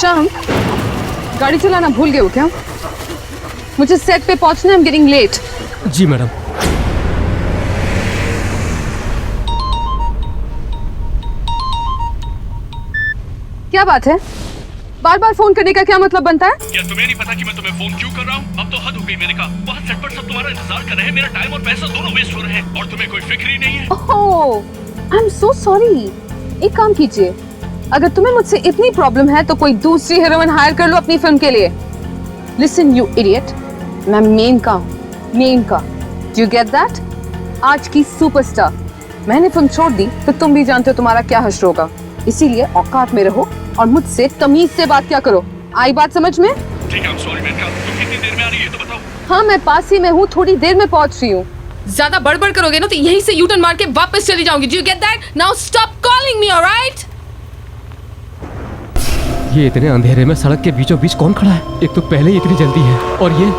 श्याम, गाड़ी चलाना भूल गए हो क्या? मुझे सेट पे पहुंचना है, I'm getting late. Ji madam. क्या बात है? बार बार फोन करने का क्या मतलब बनता है? क्या तुम्हें नहीं पता कि मैं तुम्हें फोन क्यों कर रहा हूँ? अब तो हद हो गई मैंने कहा। वहाँ सेट पर सब तुम्हारा इंतजार कर रहे हैं, मेरा टाइम और पैसा दोनों वेस्ट हो रहे हैं और तुम्हें कोई फिक्र ही नहीं है। ओह, आई एम सो सॉरी। एक काम कीजिए, अगर तुम्हें मुझसे इतनी प्रॉब्लम है तो कोई दूसरी हीरोइन हायर कर लो अपनी फिल्म के लिए। लिसन यू इडियट, मैं मेन का डू यू गेट दैट? आज की सुपरस्टार। मैंने फिल्म छोड़ दी तो तुम भी जानते हो तुम्हारा क्या हश्र होगा, इसीलिए औकात में रहो और मुझसे तमीज से बात क्या करो। आई बात समझ में? ठीक है, सॉरी मेनका। तुम कितनी देर में आ रही है तो बताओ। हाँ, मैं पास ही में हूँ, थोड़ी देर में पहुँच रही हूँ। ज्यादा बड़बड़ करोगे ना तो यहीं से यूटर्न मार के वापस चली जाऊंगी। Do you get that? Now stop calling me, alright? ये इतने अंधेरे में सड़क के बीचों बीच कौन खड़ा है? एक तो पहले ही इतनी जल्दी है और ये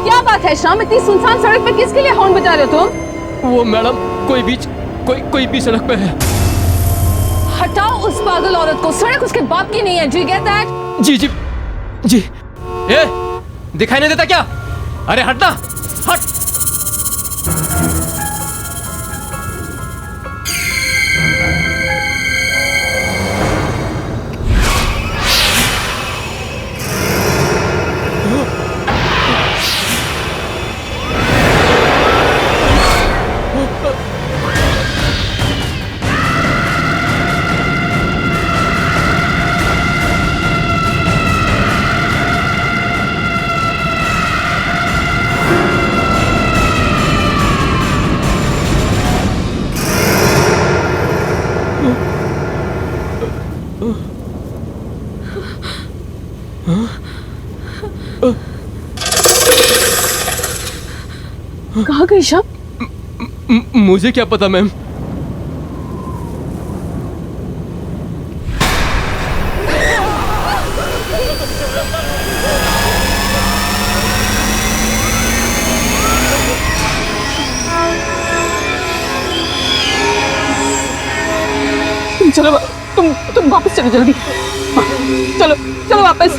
क्या बात है श्याम, इतनी सुनसान सड़क पे किसके लिए हॉर्न बजा रहे हो तुम? वो मैडम कोई बीच सड़क पे है। हटाओ उस पागल औरत को, सड़क उसके बाप की नहीं है। Do you get that? जी। ए, दिखाई नहीं देता क्या? अरे हटना, हट। कहाँ गई श्याम? मुझे क्या पता मैम। चलो तुम वापस चलो जल्दी। चलो वापस।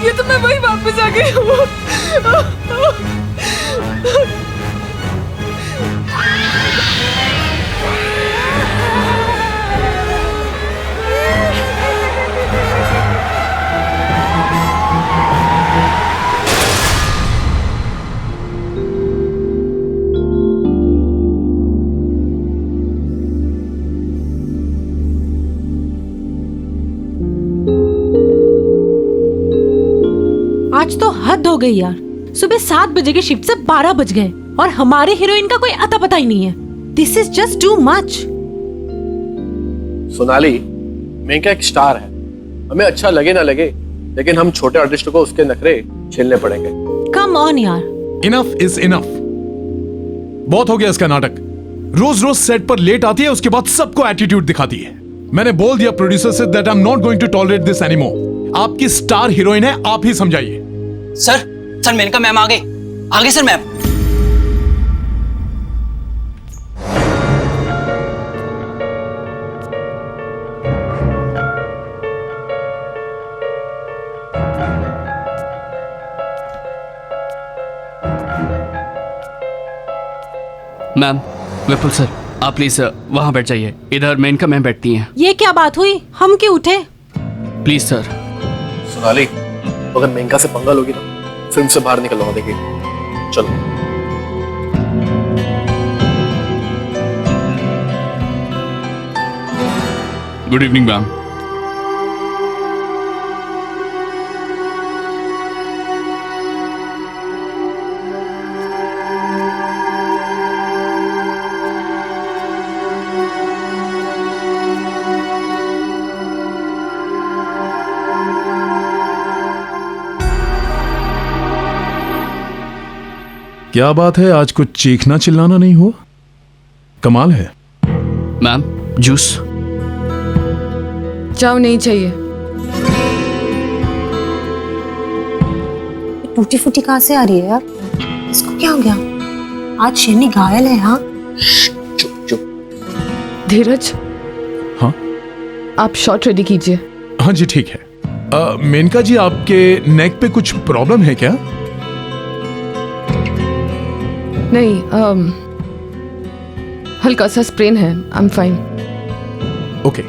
ये तो मैं वही वापस आ गई हूँ। आज तो हद हो गई यार। सुबह 7 बजे की शिफ्ट से 12 बज गए और हमारे हीरोइन का कोई अता पता ही नहीं है। This is just too much. Sonali, Menaka एक स्टार है, हमें अच्छा लगे ना लगे, लेकिन हम छोटे आर्टिस्ट को उसके नखरे झेलने पड़ेंगे। कम ऑन यार। Enough is enough. बहुत हो गया इसका नाटक। रोज रोज सेट पर लेट आती है, उसके बाद सबको एटीट्यूड दिखाती है। मैंने बोल दिया प्रोड्यूसर से that I am not going to tolerate this anymore. आपकी स्टार हीरोइन है, आप ही समझाइए। सर मेनका मैम आगे sir ma'am. Ma'am, Vipul sir, आप प्लीज वहाँ बैठ जाइए। इधर मेनका मैम बैठती हैं। ये क्या बात हुई, हम क्यों उठे? Please sir. सोनाली, अगर मेनका से पंगा लोगी ना, फिल्म से बाहर निकलवा देगी। चलो। Good evening ma'am. क्या बात है, आज कुछ चीखना चिल्लाना नहीं हुआ? कमाल है। Ma'am, juice. जाओ, नहीं चाहिए। टूटी फूटी कहाँ से आ रही है यार? इसको क्या हो गया? आज शेरनी घायल है। हाँ, चुप चुप। धीरज, हाँ आप शॉट रेडी कीजिए। हाँ जी, ठीक है। मेनका जी, आपके नेक पे कुछ प्रॉब्लम है क्या? नहीं, हल्का सा स्प्रेन है। I am fine. ओके,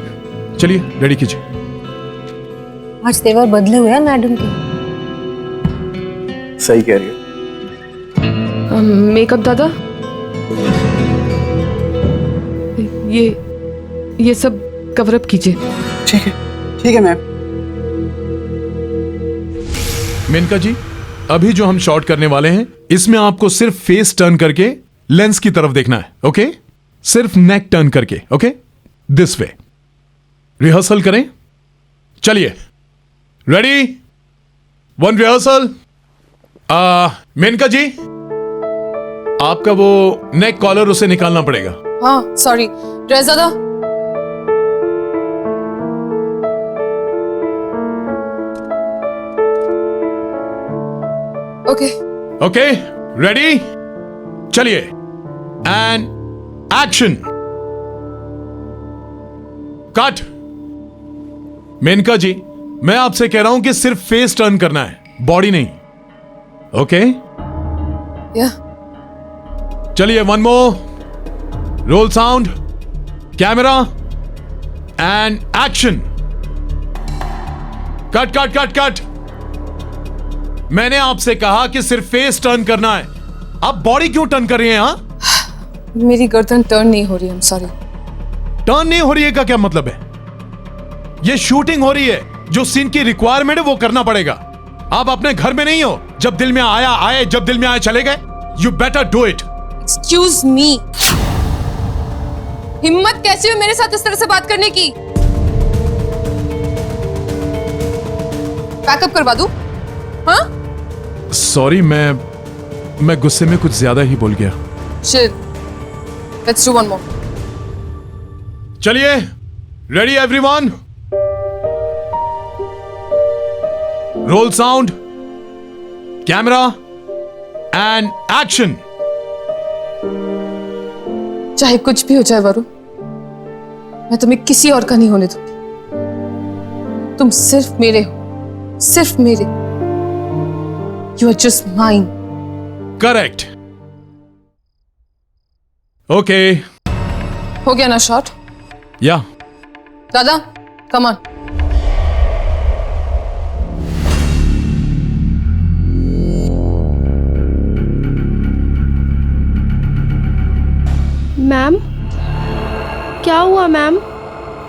चलिए रेडी कीजिए। आज तेवर बदले हुए हैं मैडम के। सही कह रही है। मेकअप दादा, ये सब कवर अप कीजिए। ठीक है मैम। मेनका जी, अभी जो हम शॉट करने वाले हैं, इसमें आपको सिर्फ फेस टर्न करके लेंस की तरफ देखना है। ओके, सिर्फ नेक टर्न करके। Okay, this way. रिहर्सल करें। चलिए, रेडी, वन रिहर्सल। मेनका जी, आपका वो नेक कॉलर उसे निकालना पड़ेगा। हाँ, सॉरी ड्रेस दादा। ओके ओके, रेडी, चलिए, एंड एक्शन। कट। मेनका जी, मैं आपसे कह रहा हूं कि सिर्फ फेस टर्न करना है, बॉडी नहीं। ओके, या चलिए, one more. Role sound, camera, and action. Cut cut cut cut. मैंने आपसे कहा कि सिर्फ फेस टर्न करना है, आप बॉडी क्यों टर्न कर रही हैं? हाँ, मेरी गर्दन टर्न नहीं हो रही। I am sorry. टर्न नहीं हो रही है का क्या मतलब है? ये शूटिंग हो रही है, जो सीन की रिक्वायरमेंट है वो करना पड़ेगा। आप अपने घर में नहीं हो, जब दिल में आया आए, जब दिल में आए चले गए। You better do it. Excuse me, हिम्मत कैसी हुई मेरे साथ इस तरह से बात करने की? पैकअप करवा दूं? हाँ? सॉरी, मैं गुस्से में कुछ ज्यादा ही बोल गया। Chill. Let's do one more. चलिए, ready everyone, role sound, camera, and action. चाहे कुछ भी हो जाए वरुण, मैं तुम्हें किसी और का नहीं होने दूंगी। तुम सिर्फ मेरे हो, सिर्फ मेरे। You are just mine. Correct. Okay, हो गया ना शॉट? या दादा, come on. मैम, क्या हुआ मैम?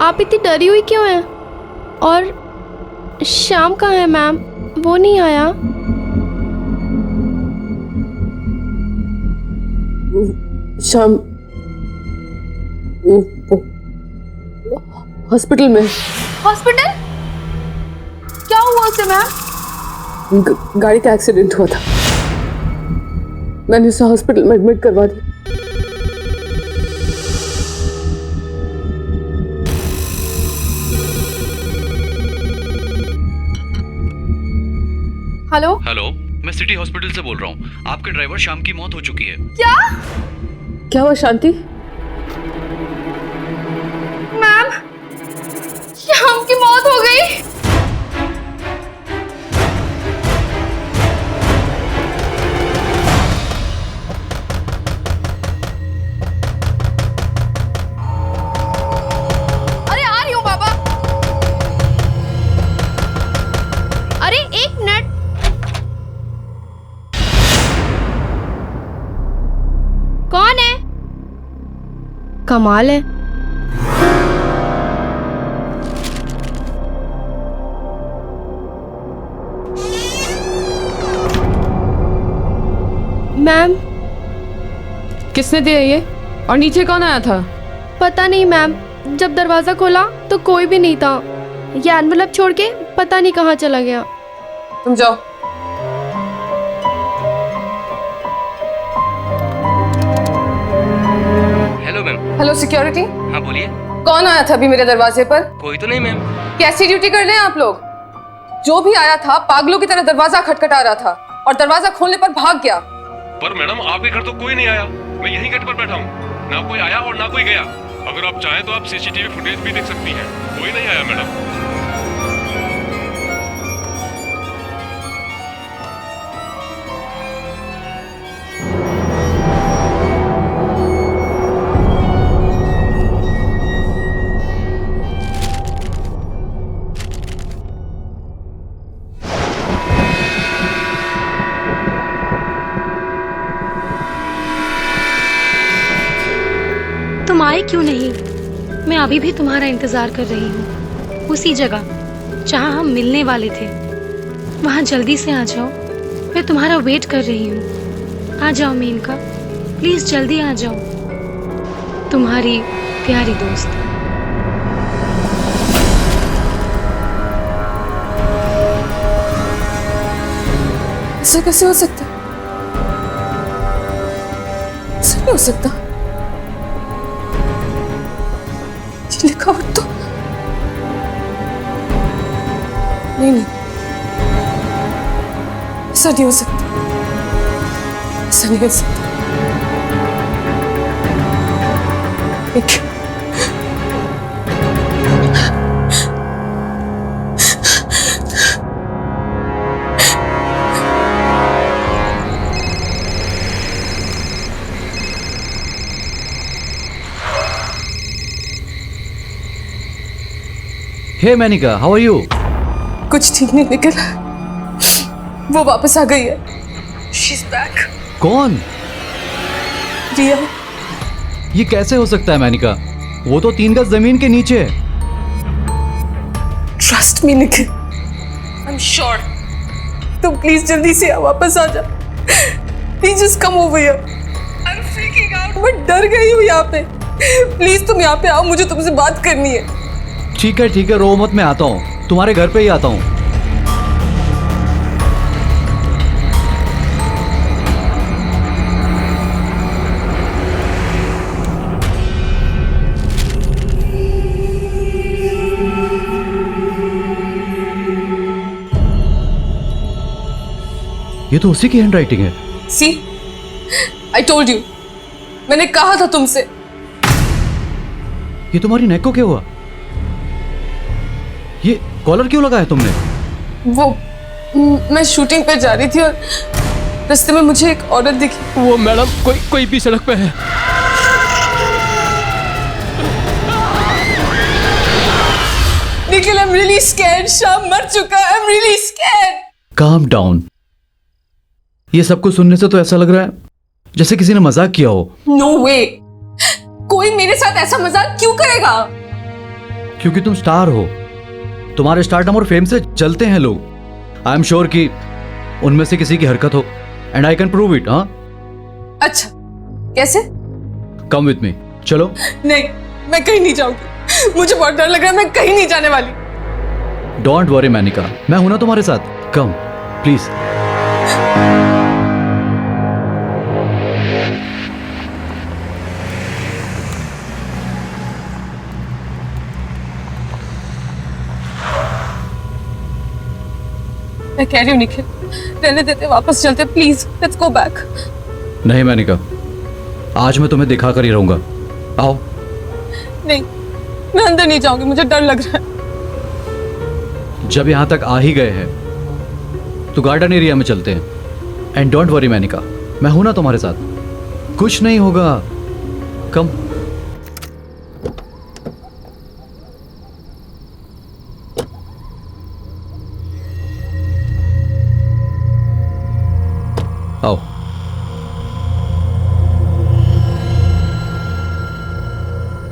आप इतनी डरी हुई क्यों हैं? और श्याम कहाँ है मैम? वो नहीं आया? शाम हॉस्पिटल में। हॉस्पिटल? क्या हुआ उसे मैम? गाड़ी का एक्सीडेंट हुआ था, मैंने उसे हॉस्पिटल में एडमिट करवा दिया। हेलो हेलो, मैं सिटी हॉस्पिटल से बोल रहा हूँ। आपके ड्राइवर श्याम की मौत हो चुकी है। क्या हुआ शांति? मैम, श्याम की मौत हो गई। कमाल है। मैम, किसने दिया ये? और नीचे कौन आया था? पता नहीं मैम, जब दरवाजा खोला तो कोई भी नहीं था। ये एनवलप छोड़ के पता नहीं कहाँ चला गया। तुम जाओ। Hello ma'am. हेलो सिक्योरिटी, हाँ बोलिए। कौन आया था अभी मेरे दरवाजे पर? कोई तो नहीं मैम। कैसी ड्यूटी कर रहे हैं आप लोग? जो भी आया था पागलों की तरह दरवाजा खटखटा रहा था और दरवाजा खोलने पर भाग गया। पर मैडम आपके घर तो कोई नहीं आया, मैं यहीं गेट पर बैठा हूँ। ना कोई आया और ना कोई गया। अगर आप चाहें तो आप सीसीटीवी फुटेज भी देख सकती हैं, कोई नहीं आया मैडम। तुम आए क्यों नहीं? मैं अभी भी तुम्हारा इंतजार कर रही हूँ, उसी जगह जहाँ हम मिलने वाले थे। वहाँ जल्दी से आ जाओ, मैं तुम्हारा वेट कर रही हूँ। आ जाओ मेनका, प्लीज जल्दी आ जाओ। तुम्हारी प्यारी दोस्त। ऐसा कैसे हो सकता? ऐसा नहीं हो सकता। ये लिखावट तो नहीं, ऐसा नहीं हो सकता, ऐसा नहीं हो सकता। हे मैनिका, हाउ आर यू? कुछ ठीक नहीं निकल, वो वापस आ गई है। She's back. कौन? रिया। ये कैसे हो सकता है मैनिका? वो तो 3 गज जमीन के नीचे है। Trust me Nikhil, I am sure. तुम प्लीज जल्दी से वापस आ जा। Please just come over here. I am freaking out, मैं डर गई हूँ यहाँ पे। प्लीज तुम यहाँ पे आओ, मुझे तुमसे बात करनी है। ठीक है, रो मत, मैं आता हूँ, तुम्हारे घर पे ही आता हूँ। ये तो उसी की हैंडराइटिंग है। सी, आई टोल्ड यू, मैंने कहा था तुमसे। ये तुम्हारी नेक को क्या हुआ? ये कॉलर क्यों लगा है तुमने? वो मैं शूटिंग पे जा रही थी और रास्ते में मुझे एक औरत दिखी। वो मैडम कोई भी सड़क पे है। Nikhil, I am really scared. शाम मर चुका है, I am really scared. Calm down. ये सब कुछ सुनने से तो ऐसा लग रहा है जैसे किसी ने मजाक किया हो। नो वे, कोई मेरे साथ ऐसा मजाक क्यों करेगा? क्योंकि तुम स्टार हो, तुम्हारे स्टारडम और फेम से चलते हैं लोग। आई एम श्योर कि उनमें से किसी की हरकत हो, and I can prove it. हाँ, अच्छा, कैसे? कम विथ मी, चलो। नहीं, मैं कहीं नहीं जाऊंगी, मुझे बहुत डर लग रहा है, मैं कहीं नहीं जाने वाली। डोंट वरी मैनिका, मैं हूं ना तुम्हारे साथ। Come please. मैं कह रही हूँ निखिल, रहने देते, वापस चलते, प्लीज लेट्स गो बैक। नहीं मैनिका, आज मैं तुम्हें दिखा कर ही रहूंगा। आओ। नहीं, मैं अंदर नहीं जाऊंगी, मुझे डर लग रहा है। जब यहां तक आ ही गए हैं तो गार्डन एरिया में चलते हैं। एंड डोंट वरी मैनिका, मैं हूं ना तुम्हारे साथ, कुछ नहीं होगा। कम। आओ।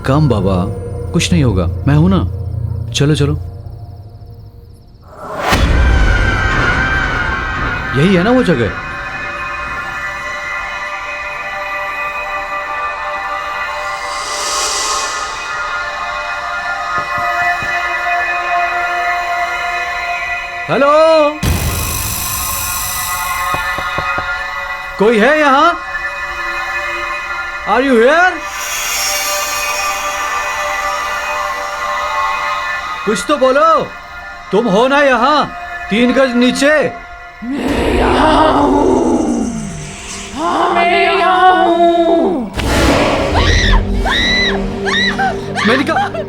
कम बाबा, कुछ नहीं होगा, मैं हूं ना। चलो चलो, यही है ना वो जगह। हेलो, कोई है यहां? Are you here? कुछ तो बोलो, तुम हो ना यहां 3 गज नीचे?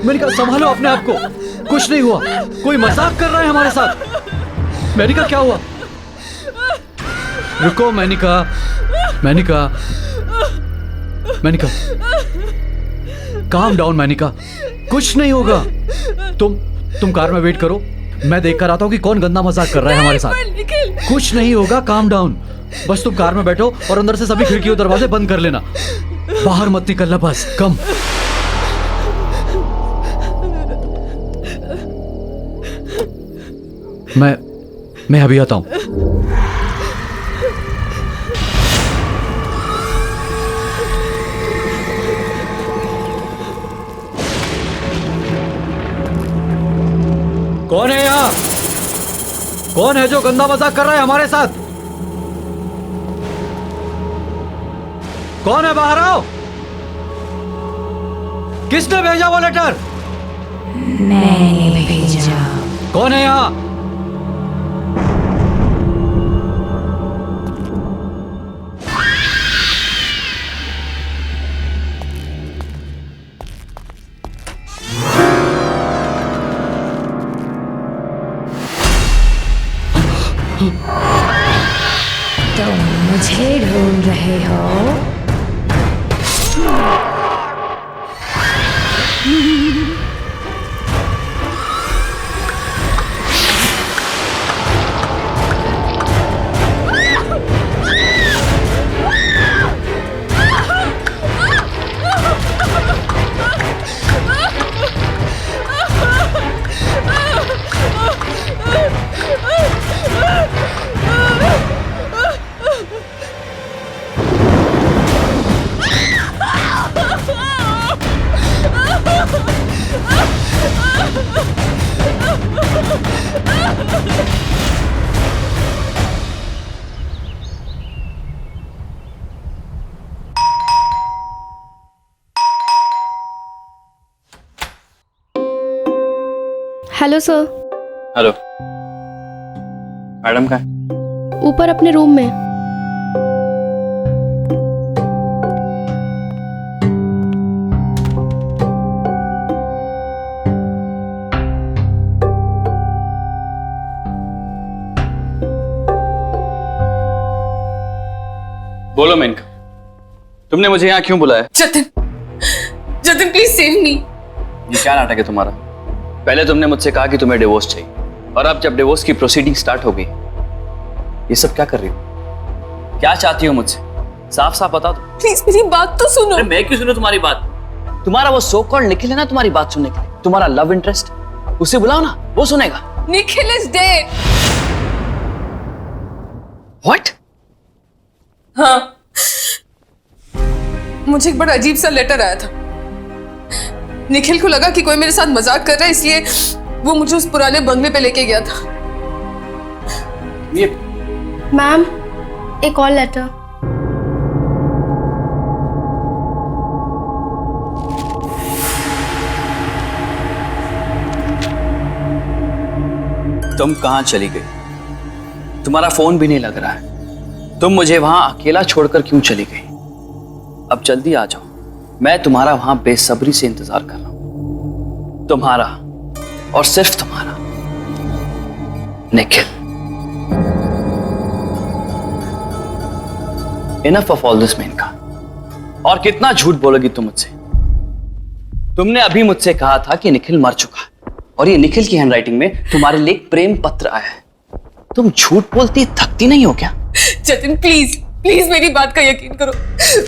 मेनिका संभालो अपने आप को, कुछ नहीं हुआ, कोई मजाक कर रहा है हमारे साथ। मेनिका क्या हुआ? रुको मेनिका, मेनिका, मेनिका, काम डाउन मेनिका, कुछ नहीं होगा। तुम कार में वेट करो, मैं देख कर आता हूँ कि कौन गंदा मजाक कर रहा है हमारे साथ। कुछ नहीं होगा, काम डाउन। बस तुम कार में बैठो और अंदर से सभी खिड़की और दरवाजे बंद कर लेना, बाहर मत निकलना बस। कम। मैं अभी आता हूं। कौन है यहां? कौन है जो गंदा मजाक कर रहा है हमारे साथ? कौन है? बाहर आओ। किसने भेजा वो लेटर? मैंने भेजा। कौन है यहां? तुम मुझे ढूंढ रहे हो? Hello sir. हेलो मैडम, का ऊपर अपने रूम में। बोलो मेनका, तुमने मुझे यहाँ क्यों बुलाया? जतिन, जतिन प्लीज सेव मी। ये क्या नाटक है तुम्हारा? पहले तुमने मुझसे कहा कि तुम्हें डिवोर्स चाहिए, और अब जब डिवोर्स की प्रोसीडिंग स्टार्ट हो गई, ये सब क्या कर रही हो? क्या चाहती हो मुझसे? साफ साफ बता दो। प्लीज मेरी बात तो सुनो। अरे मैं क्यों सुनूं तुम्हारी बात? तुम्हारा वो सो कॉल्ड निखिल है ना तुम्हारी बात सुनने के लिए, तुम्हारा लव इंटरेस्ट, उसे बुलाओ ना, वो सुनेगा। Nikhil is dead. व्हाट? हाँ, मुझे एक बड़ा अजीब सा लेटर आया था। निखिल को लगा कि कोई मेरे साथ मजाक कर रहा है, इसलिए वो मुझे उस पुराने बंगले पे लेके गया था। ये मैम, एक और लेटर। तुम कहां चली गई? तुम्हारा फोन भी नहीं लग रहा है। तुम मुझे वहां अकेला छोड़कर क्यों चली गई? अब जल्दी आ जाओ, मैं तुम्हारा वहां बेसब्री से इंतजार कर रहा हूं। तुम्हारा और सिर्फ तुम्हारा Nikhil. Enough of all this Menaka. और कितना झूठ बोलोगी तुम मुझसे? तुमने अभी मुझसे कहा था कि निखिल मर चुका है, और ये निखिल की हैंडराइटिंग में तुम्हारे लिए एक प्रेम पत्र आया है। तुम झूठ बोलती थकती नहीं हो क्या? जतिन प्लीज प्लीज मेरी बात का यकीन करो,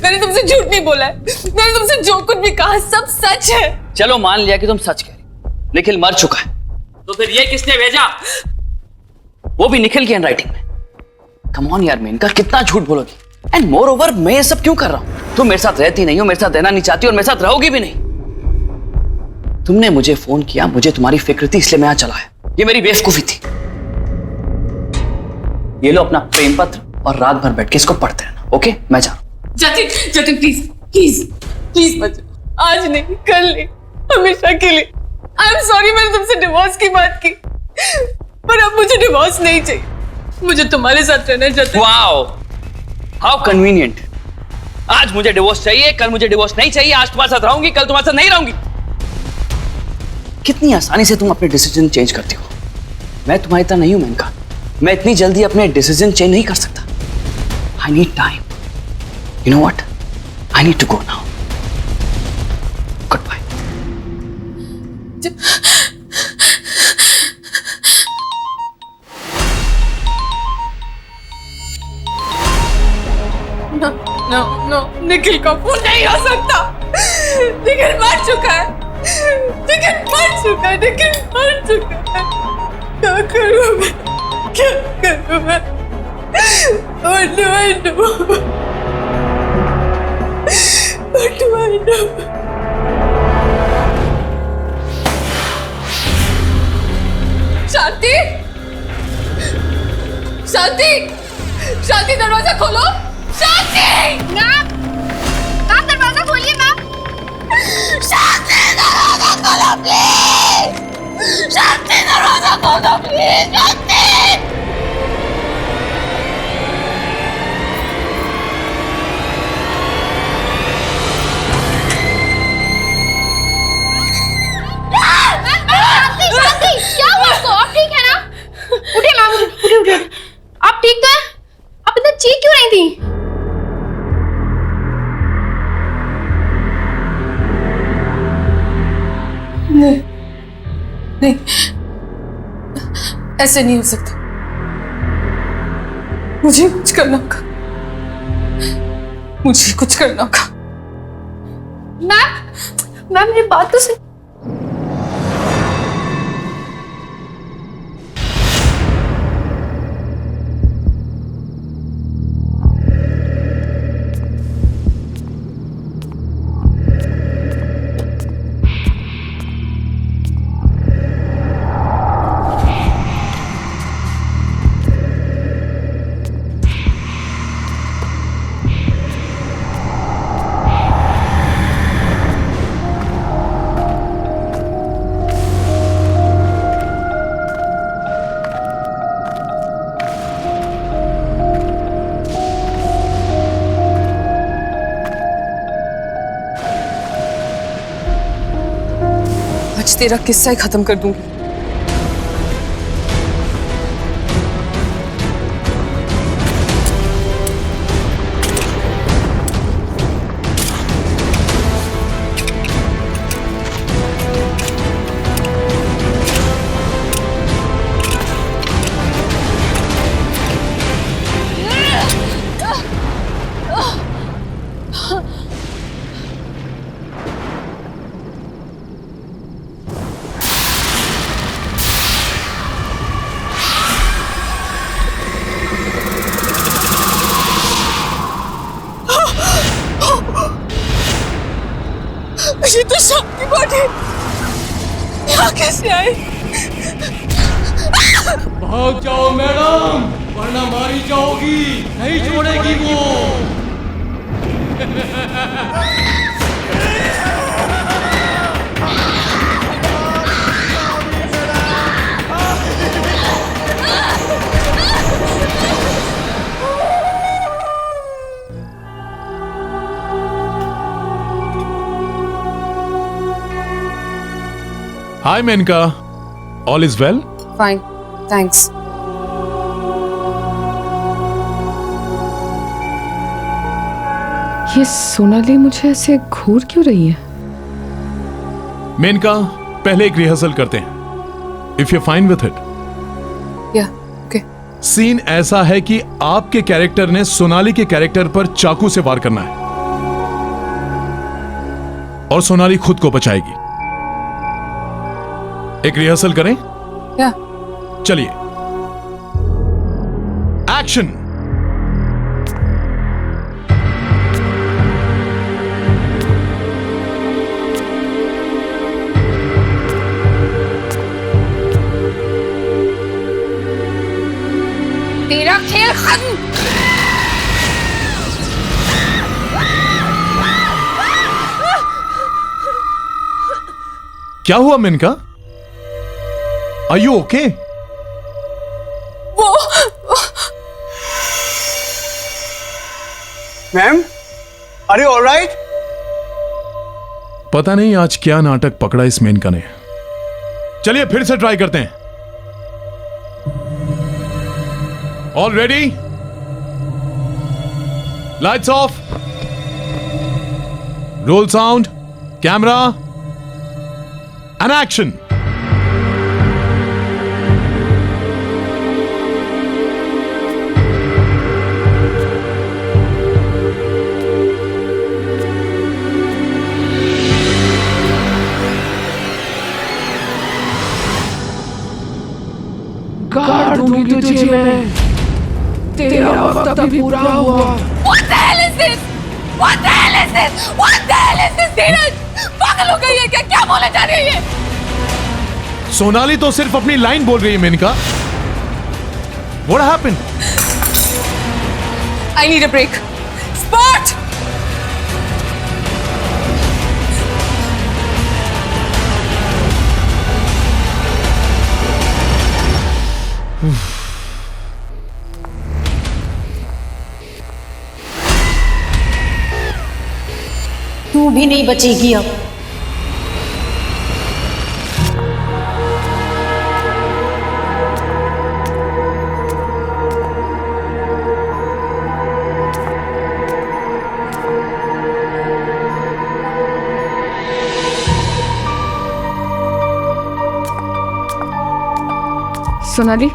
मैंने तुमसे झूठ नहीं बोला है, मैंने तुमसे जो कुछ भी कहा सब सच है। चलो मान लिया कि तुम सच कह रही, निखिल मर चुका है, तो फिर ये किसने भेजा? वो भी निखिल की हैंडराइटिंग में। कम ऑन यार मेनका, कितना झूठ बोलोगी? एंड मोर ओवर मैं ये सब क्यों कर रहा हूं? तुम मेरे साथ रहती नहीं हो, मेरे साथ रहना नहीं चाहती और मेरे साथ रहोगी भी नहीं। तुमने मुझे फोन किया, मुझे तुम्हारी फिक्र थी, इसलिए मैं यहां चला आया। ये मेरी बेवकूफी थी। ये लो अपना प्रेम पत्र और रात भर बैठ के इसको पढ़ते रहना, ओके? मैं जा रहा हूं। Jatin, Jatin please please please मत जाओ। आज नहीं, कल नहीं, हमेशा के लिए। आई एम सॉरी मैंने तुमसे डिवोर्स की बात की, पर अब मुझे डिवोर्स नहीं चाहिए, मुझे तुम्हारे साथ रहना जतिन। Wow, how convenient. आज मुझे डिवोर्स चाहिए, कल मुझे डिवोर्स नहीं चाहिए। आज तुम्हारे साथ रहूंगी, कल तुम्हारे साथ नहीं रहूंगी। कितनी आसानी से तुम अपने डिसीजन चेंज करती हो। मैं तुम्हारी तरह नहीं हूं मेनका, मैं इतनी जल्दी अपने डिसीजन चेंज नहीं कर सकता। I need time. You know what, I need to go now. Goodbye. No no no, Nikhil का फोन नहीं हो सकता। निखिल मर चुका है, निखिल मर चुका है, निखिल मर चुका है। क्या करूं मैं, क्या करूं मैं? What do I do? What do I do? शांति, शांति, शांति दरवाजा खोलो। शांति, मैम, मैम दरवाजा खोलिए मैम। शांति दरवाजा खोलो प्लीज। शांति दरवाजा खोलो प्लीज। शांति। शांति, क्या हुआ आपको? आप ठीक है ना? उठिए मैम, उठिए उठिए। आप ठीक तो हैं? आप इतना चीख क्यों रही थी? नहीं नहीं, ऐसे नहीं हो सकता, मुझे कुछ करना होगा, मुझे कुछ करना होगा। मैम, मैम मेरी बात तो सुन। तेरा किस्सा ही खत्म कर दूंगी। ये तो शाम की बॉडी, यहाँ कैसे आई? भाग जाओ मैडम, वरना मारी जाओगी, नहीं छोड़ेगी वो। Hi Menka, all is well? Fine, thanks. ये सोनाली मुझे ऐसे घूर क्यों रही है? मेनका, पहले एक रिहर्सल करते हैं। If you're fine with it. Yeah, okay. Scene ऐसा है कि आपके कैरेक्टर ने सोनाली के कैरेक्टर पर चाकू से वार करना है और सोनाली खुद को बचाएगी। एक रिहर्सल करें? क्या? चलिए, एक्शन। तेरा खेल खत्म। क्या हुआ Menaka? Are you okay? Ma'am, are you alright? पता नहीं आज क्या नाटक पकड़ा इस मेनका ने। चलिए फिर से ट्राई करते हैं। All ready? Lights off, role sound, camera and action. काट दूंगी तुझे मैं, तेरा वक्त अभी पूरा हुआ। What the hell is this? What the hell is this? What the hell is this? धीरज, पागल हो गई है क्या? क्या बोले जा रही है? सोनाली तो सिर्फ अपनी लाइन बोल रही है Maneka. What happened? I need a break. Spot! तू भी नहीं बचेगी अब। सोनाली,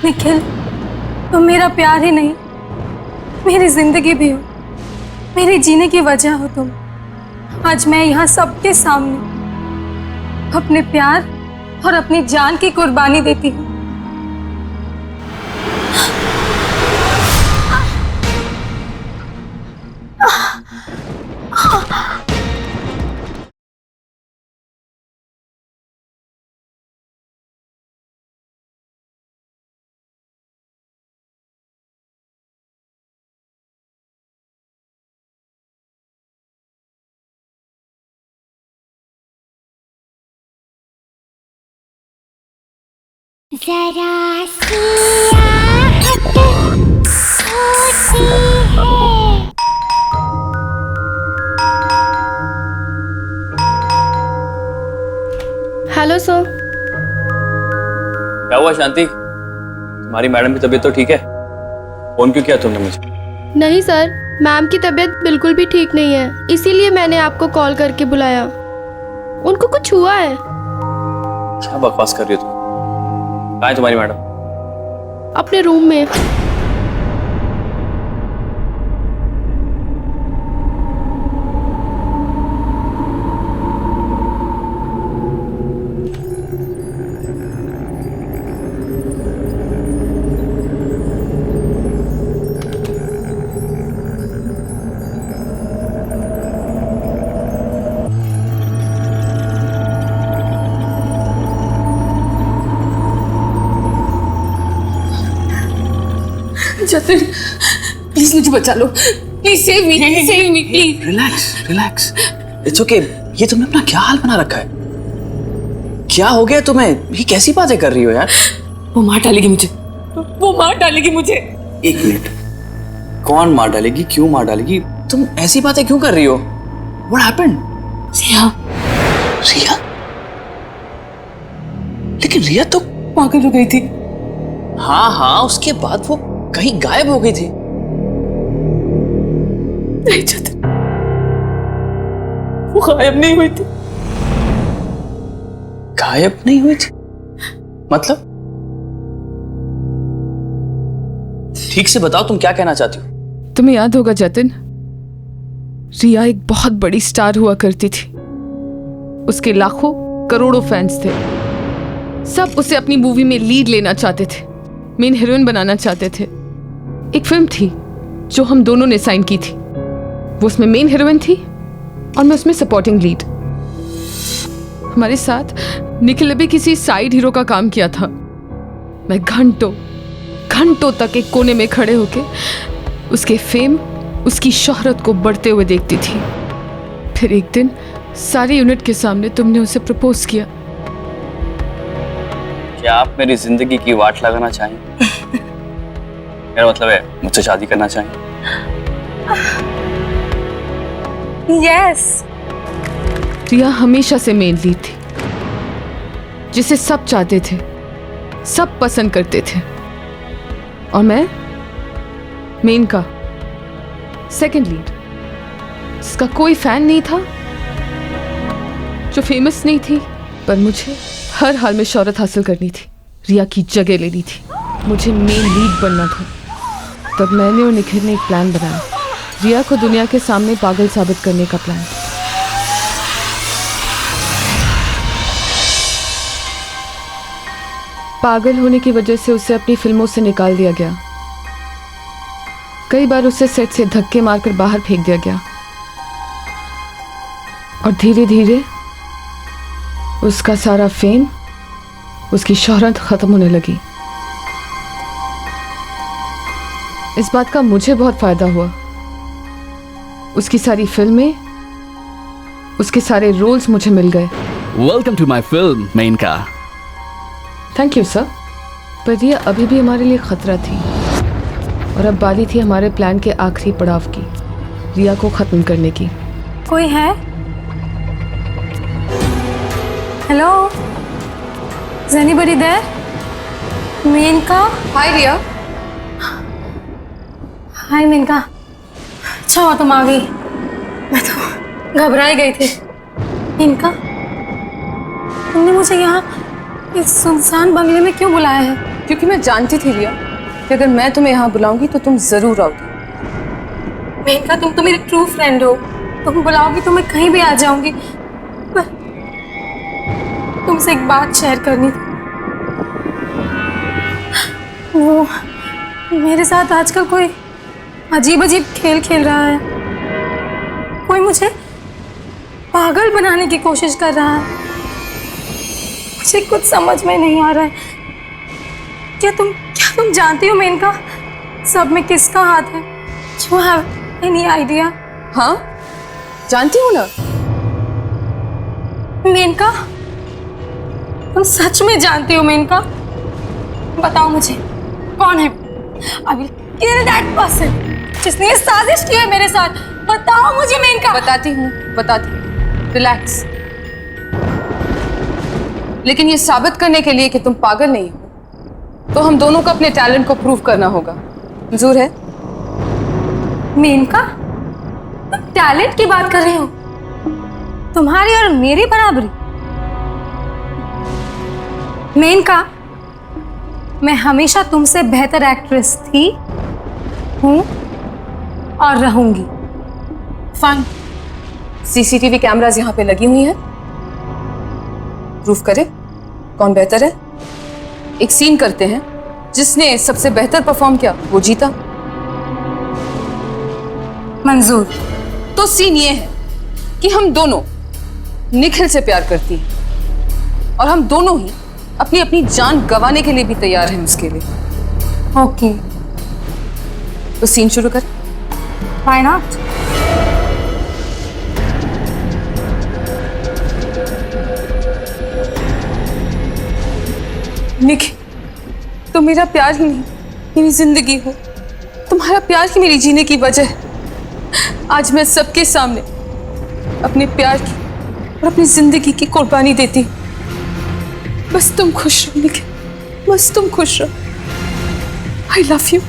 निखिल, तुम मेरा प्यार ही नहीं, मेरी जिंदगी भी हो, मेरे जीने की वजह हो तुम। आज मैं यहाँ सबके सामने अपने प्यार और अपनी जान की कुर्बानी देती हूँ। जरा सी आहट होती है। Hello sir. क्या हुआ शांति? तुम्हारी मैडम की तबीयत तो ठीक है? फोन क्यों किया तुमने मुझे? नहीं सर, मैम की तबीयत बिल्कुल भी ठीक नहीं है, इसीलिए मैंने आपको कॉल करके बुलाया। उनको कुछ हुआ है। क्या बकवास कर रही हो तुम? कहाँ है तुम्हारी मैडम? अपने रूम में। जतिन, प्लीज मुझे बचा लो, please save me, please. Relax relax, it's okay. ये तुमने अपना क्या हाल बना रखा है? क्या हो गया तुम्हें? ये कैसी बातें कर रही हो यार? वो मार डालेगी मुझे, वो मार डालेगी मुझे। एक मिनट, कौन मार डालेगी? क्यों मार डालेगी? तुम ऐसी बातें क्यों कर रही हो? What happened? सिया, रिया? लेकिन रिया तो पागल हो गई थी। हाँ हाँ, उसके बाद वो कहीं गायब हो गई थी। नहीं जतिन, वो गायब नहीं हुई थी। गायब नहीं हुई थी मतलब? ठीक से बताओ, तुम क्या कहना चाहती हो? तुम्हें याद होगा जतिन, रिया एक बहुत बड़ी स्टार हुआ करती थी। उसके लाखों करोड़ों फैंस थे। सब उसे अपनी मूवी में लीड लेना चाहते थे, मेन हीरोइन बनाना चाहते थे। एक फिल्म थी जो हम दोनों ने साइन की थी। वो उसमें मेन हीरोइन थी और मैं उसमें सपोर्टिंग लीड। हमारे साथ निखिल ने भी किसी साइड हीरो का काम किया था। मैं घंटों तक एक कोने में खड़े होके उसके फेम, उसकी शोहरत को बढ़ते हुए देखती थी। फिर एक दिन सारी यूनिट के सामने तुमने उसे प्रपोज किया। क्या आप मेरी जिंदगी की वाट लगाना चाहेंगे? मेरा मतलब है, मुझसे शादी करना चाहेंगे? यस। रिया हमेशा से मेन लीड थी, जिसे सब चाहते थे, सब पसंद करते थे। और मैं मेन का सेकंड लीड, जिसका कोई फैन नहीं था, जो फेमस नहीं थी, पर मुझे हर हाल में शोहरत हासिल करनी थी, रिया की जगह लेनी थी। मुझे मेन लीड बनना था। तब मैंने और निखिल ने एक प्लान बनाया, रिया को दुनिया के सामने पागल साबित करने का प्लान। पागल होने की वजह से उसे अपनी फिल्मों से निकाल दिया गया। कई बार उसे सेट से धक्के मारकर बाहर फेंक दिया गया और धीरे धीरे उसका सारा फेम, उसकी शोहरत खत्म होने लगी। इस बात का मुझे बहुत फायदा हुआ। उसकी सारी फिल्में, उसके सारे रोल्स मुझे मिल गए। Welcome to my film Menaka. Thank you sir. पर रिया अभी भी हमारे लिए खतरा थी और अब बारी थी हमारे प्लान के आखिरी पड़ाव की, रिया को खत्म करने की। कोई है? Hello, is anybody there? Menka? Hi Riya. Hi Menka, अच्छा हुआ तुम आ गई, मैं तो घबराई गई थी। मेनका, तुमने मुझे यहाँ इस सुनसान बंगले में क्यों बुलाया है? क्योंकि मैं जानती थी रिया कि अगर मैं तुम्हें यहाँ बुलाऊंगी तो तुम जरूर आओगी। मेनका, तुम तो मेरी ट्रू फ्रेंड हो। तुम बुलाओगी तो मैं कहीं भी आ जाऊंगी। पर तुमसे एक बात शेयर करनी थी। वो मेरे साथ आजकल कोई अजीब अजीब खेल खेल रहा है। कोई मुझे पागल बनाने की कोशिश कर रहा है। मुझे कुछ समझ में नहीं आ रहा है। क्या तुम जानती हो मेनका, सब में किसका हाथ है? You have any idea? हाँ, जानती हूँ ना। मेनका, तुम सच में जानती हो मेनका? बताओ मुझे, कौन है? I will kill that person जिसने ये साजिश की है मेरे साथ। बताओ मुझे मेनका। बताती हूँ। रिलैक्स। लेकिन ये साबित करने के लिए कि तुम पागल नहीं हो, तो हम दोनों को अपने टैलेंट को प्रूव करना होगा। मंजूर है? मेनका, तुम टैलेंट की बात कर रहे हो? तुम्हारी और मेरी बराबरी? मेनका, मैं हमेशा तुमसे बेहतर एक्ट्रेस थी, हूं और रहूंगी। फाइन। सीसीटीवी कैमरास यहाँ पे लगी हुई हैं। प्रूफ करे कौन बेहतर है। एक सीन करते हैं, जिसने सबसे बेहतर परफॉर्म किया वो जीता। मंजूर। तो सीन ये है कि हम दोनों निखिल से प्यार करती हैं और हम दोनों ही अपनी अपनी जान गंवाने के लिए भी तैयार हैं उसके लिए। ओके, तो सीन शुरू कर। Why not? निखिल, तुम मेरा प्यार ही नहीं, मेरी जिंदगी हो। तुम्हारा प्यार ही मेरी जीने की वजह है। आज मैं सबके सामने अपने प्यार की और अपनी जिंदगी की कुर्बानी देती हूँ। बस तुम खुश रहो निखिल, बस तुम खुश रहो। I love you.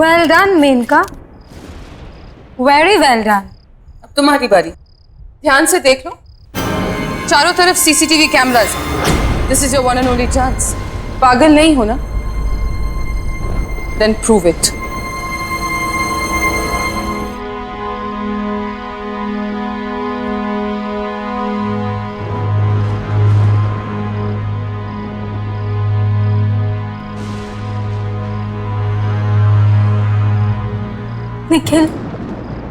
Well done Menaka, very well done. अब तुम्हारी बारी। ध्यान से देख लो, चारों तरफ CCTV cameras. This is your one and only chance. पागल नहीं हो ना? Then prove it. निखिल,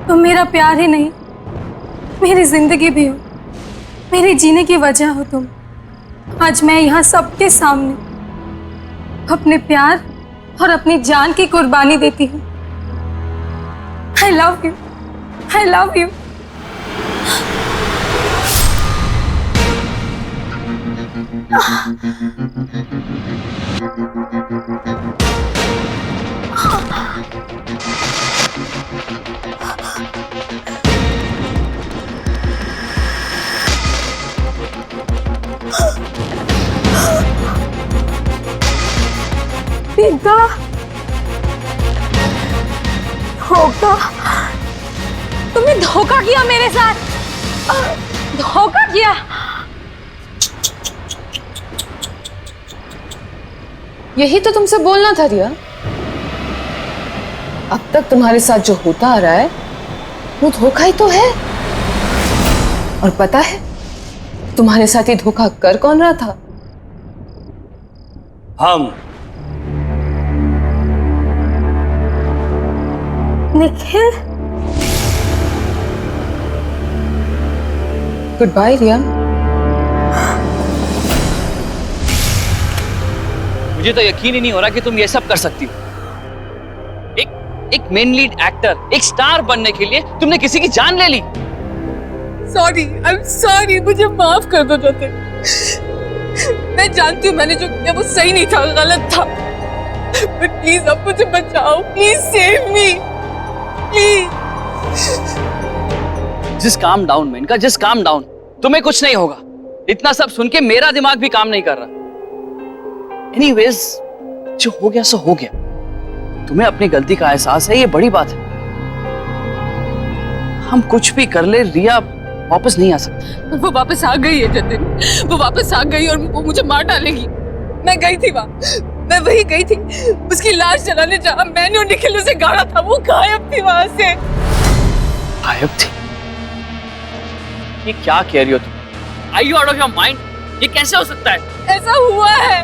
तुम मेरा प्यार ही नहीं, मेरी जिंदगी भी हो, मेरे जीने की वजह हो तुम। आज मैं यहाँ सबके सामने अपने प्यार और अपनी जान की कुर्बानी देती हूँ। आई love you, I love you. पिता, धोखा, तुमने धोखा किया मेरे साथ, धोखा किया। यही तो तुमसे बोलना था रिया। अब तक तुम्हारे साथ जो होता आ रहा है वो धोखा ही तो है। और पता है तुम्हारे साथ ही धोखा कर कौन रहा था? हम। निखिल, गुड बाय रिया। मुझे तो यकीन ही नहीं हो रहा कि तुम ये सब कर सकती हो। एक मेन लीड एक्टर, एक स्टार बनने के लिए तुमने किसी की जान ले ली। सॉरी, आई एम सॉरी, मुझे माफ कर दो जतिन। मैं जानती हूँ मैंने जो किया वो सही नहीं था, गलत था। बट प्लीज अब मुझे बचाओ, please save me, please. Just calm down Menaka, just calm down. तुम्हें कुछ नहीं होगा। इतना सब सुन के मेरा दिमाग भी काम नहीं कर रहा। एनीवेज, जो हो गया सो हो गया। तुम्हें अपनी गलती का एहसास है, ये बड़ी बात है। हम कुछ भी कर ले, रिया वापस नहीं आ सकती। वो वापस आ गई है जतिन, वो वापस आ गई और वो मुझे मार डालेगी। मैं गई थी वहां, मैं वही गई थी उसकी लाश जलाने, जहां मैंने और निखिल उसे गाड़ा था। वो गायब थी वहां से। गायब थी? ये क्या कह रही हो तुम? Are you out of your mind? ये कैसे हो सकता है? ऐसा हुआ है,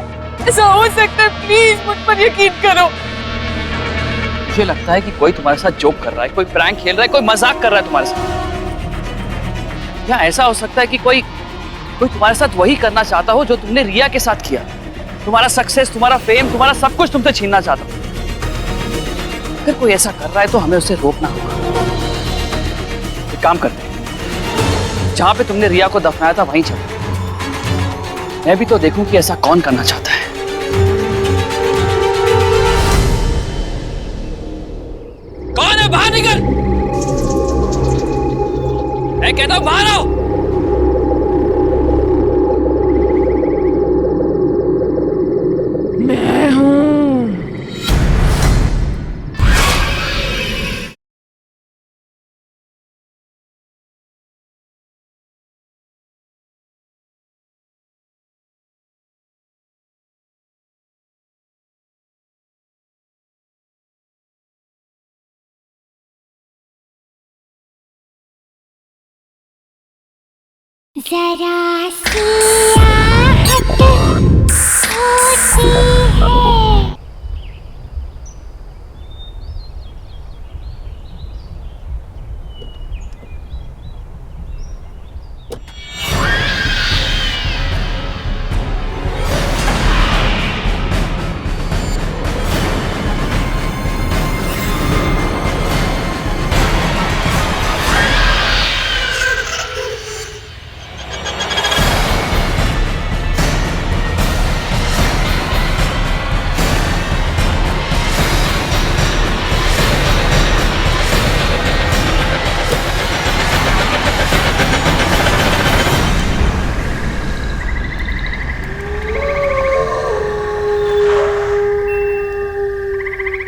ऐसा हो सकता है। प्लीज मुझ पर यकीन करो। मुझे लगता है कि कोई तुम्हारे साथ जोक कर रहा है, कोई प्रैंक खेल रहा है, कोई मजाक कर रहा है तुम्हारे साथ। या ऐसा हो सकता है कि कोई तुम्हारे साथ वही करना चाहता हो जो तुमने रिया के साथ किया। तुम्हारा सक्सेस, तुम्हारा फेम, तुम्हारा सब कुछ तुमसे छीनना चाहता हो। अगर कोई ऐसा कर रहा है तो हमें उसे रोकना होगा। एक काम करते हैं, जहां पे तुमने रिया को दफनाया था वहीं चलो। मैं भी तो देखूं कि ऐसा कौन करना चाहता है। कौन है? बाहर निकल। मैं कहता हूं बाहर आओ। मैं हूं। जरा सी आहट होती है।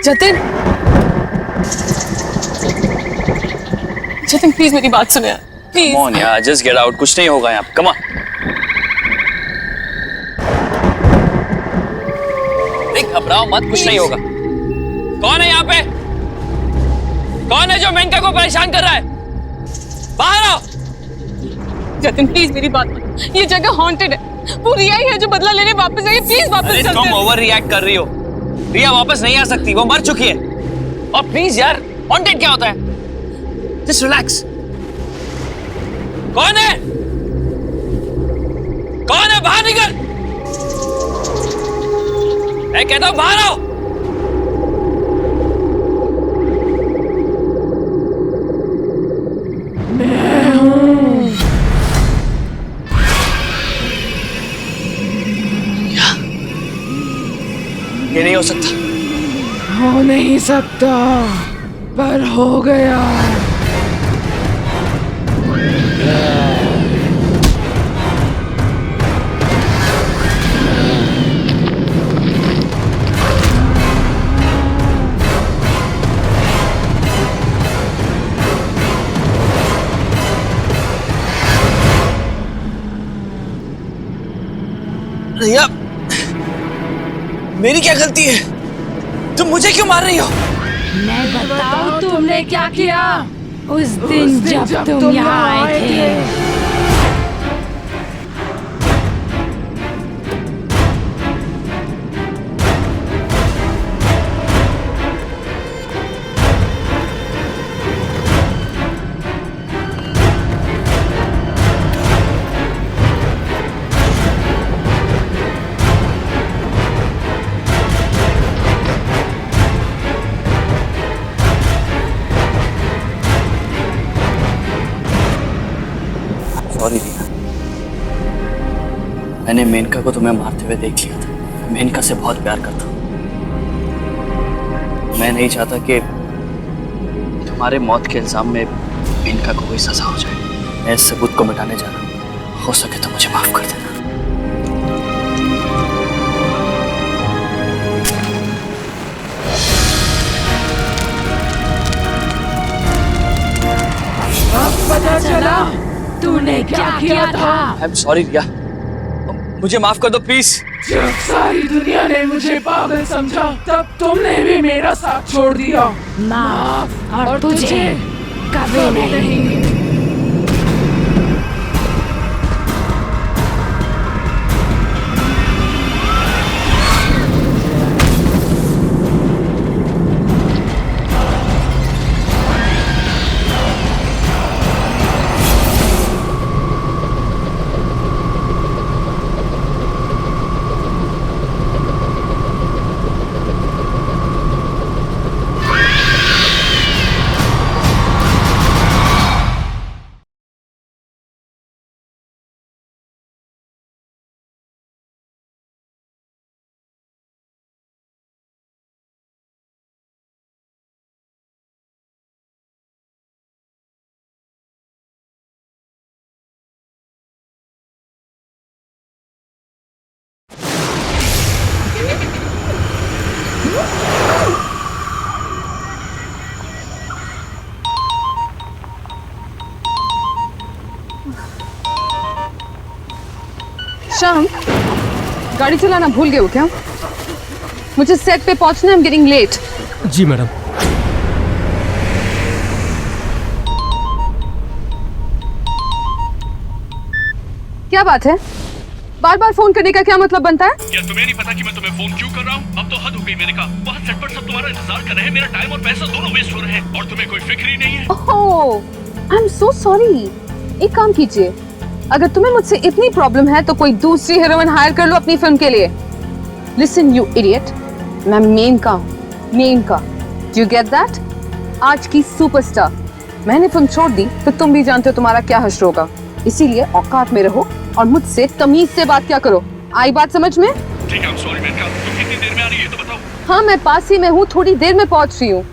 जतिन, जतिन प्लीज मेरी बात सुनो यार, प्लीज। Come on यार, just get out, कुछ नहीं होगा यहाँ पे, come on। देख घबराओ मत, कुछ नहीं होगा। कौन है यहाँ पे? कौन है जो मेनका को परेशान कर रहा है? बाहर आओ। जतिन प्लीज मेरी बात, ये जगह हॉन्टेड है, वो रिया ही है जो बदला लेने वापस आई है, प्लीज वापस चलते हैं। तुम ओवर रिएक्ट कर रही हो, रिया वापस नहीं आ सकती, वो मर चुकी है। और प्लीज यार, हॉन्टेड क्या होता है? Just relax. कौन है? कौन है? बाहर निकल। मैं कहता हूं बाहर आओ। मैं हूं। ये नहीं हो सकता। हो नहीं सकता, पर हो गया। रिया, मेरी क्या गलती है? तुम मुझे क्यों मार रही हो? मैं बताऊं तुमने क्या किया उस दिन जब तुम यहाँ आए थे। सॉरी रिया, मैंने मेनका को तुम्हें मारते हुए देख लिया था। मेनका से बहुत प्यार करता हूँ। मैं नहीं चाहता कि तुम्हारे मौत के इल्जाम में मेनका को कोई सजा हो जाए। मैं इस सबूत को मिटाने जा रहा हूँ। हो सके तो मुझे माफ कर देना। अब पता चला तूने क्या किया था। आई एम सॉरी रिया, मुझे माफ कर दो प्लीज। जब सारी दुनिया ने मुझे पागल समझा, तब तुमने भी मेरा साथ छोड़ दिया। माफ और तुझे कभी नहीं। शाम, गाड़ी चलाना भूल गए हो क्या? मुझे सेट पे पहुंचना है, I'm getting late। Ji madam. क्या बात है? बार बार फोन करने का क्या मतलब बनता है? क्या तुम्हें नहीं पता कि मैं तुम्हें फोन क्यों कर रहा हूँ? अब तो हद हो गई मेरे का। वहाँ सेट पर सब तुम्हारा इंतजार कर रहे हैं, मेरा टाइम और पैसा दोनों वेस्ट हो रहे हैं, और तुम्हें कोई फिक्र ही नहीं है। ओह, आई एम सो सॉरी। एक काम कीजिए, अगर तुम्हें मुझसे इतनी प्रॉब्लम है तो कोई दूसरी हीरोइन हायर कर लो अपनी फिल्म के लिए। लिसन यू इडियट, मैं मेनका हूँ, Menaka. Do you get that? आज की सुपरस्टार। मैंने फिल्म छोड़ दी तो तुम भी जानते हो तुम्हारा क्या हश्र होगा। इसीलिए औकात में रहो और मुझसे तमीज से बात क्या करो। आई बात समझ में? ठीक है, I'm sorry मेनका। तुम कितनी देर में आ रही है तो बताओ। हाँ, मैं पास ही में हूँ, थोड़ी देर में पहुँच रही हूँ।